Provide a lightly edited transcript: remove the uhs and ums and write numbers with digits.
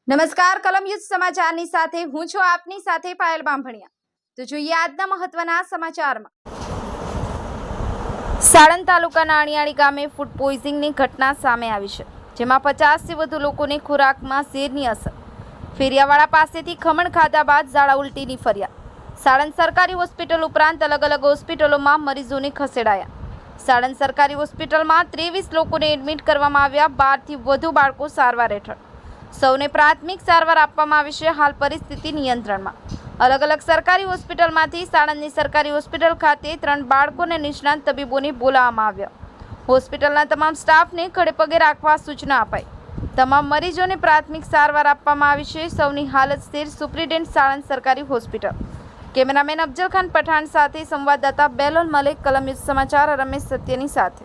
નમસ્કાર, કલમ યુદ્ધ સમાચારની સાથે હું છું આપની સાથે પાયલ બામભણિયા। તો જોઈએ આજના મહત્વના સમાચારમાં। સાણંદ તાલુકાના અણિયાળી ગામે ફૂડ પોઈઝનિંગની ઘટના સામે આવી છે, જેમાં 50થી વધુ લોકોને ખોરાકમાં ઝેરની અસર। ફેરિયાવાળા પાસેથી ખમણ ખાધા બાદ ઝાડા ઉલટીની ફરિયાદ। સાણંદ સરકારી હોસ્પિટલ ઉપરાંત અલગ અલગ હોસ્પિટલોમાં મરીઝોને ખસેડાયા। સાણંદ સરકારી હોસ્પિટલમાં 23 લોકોને એડમિટ કરવામાં આવ્યા। 12થી વધુ બાળકો સારવાર હેઠળ। સૌને પ્રાથમિક સારવાર આપવામાં આવી છે। હાલ પરિસ્થિતિ નિયંત્રણમાં। અલગ અલગ સરકારી હોસ્પિટલમાંથી સાણંદની સરકારી હોસ્પિટલ ખાતે 3 બાળકોને નિષ્ણાંત તબીબોને બોલાવવામાં આવ્યા। હોસ્પિટલના તમામ સ્ટાફને ખડેપગે રાખવા સૂચના અપાઈ। તમામ મરીઝોને પ્રાથમિક સારવાર આપવામાં આવી છે। સૌની હાલત સ્થિર। સુપ્રિન્ટેન્ડન્ટ સાણંદ સરકારી હોસ્પિટલ। કેમેરામેન અફજલ ખાન પઠાણ સાથે સંવાદદાતા બેલોલ મલેક, કલમ યુદ્ધ સમાચાર, રમેશ સત્યની સાથે।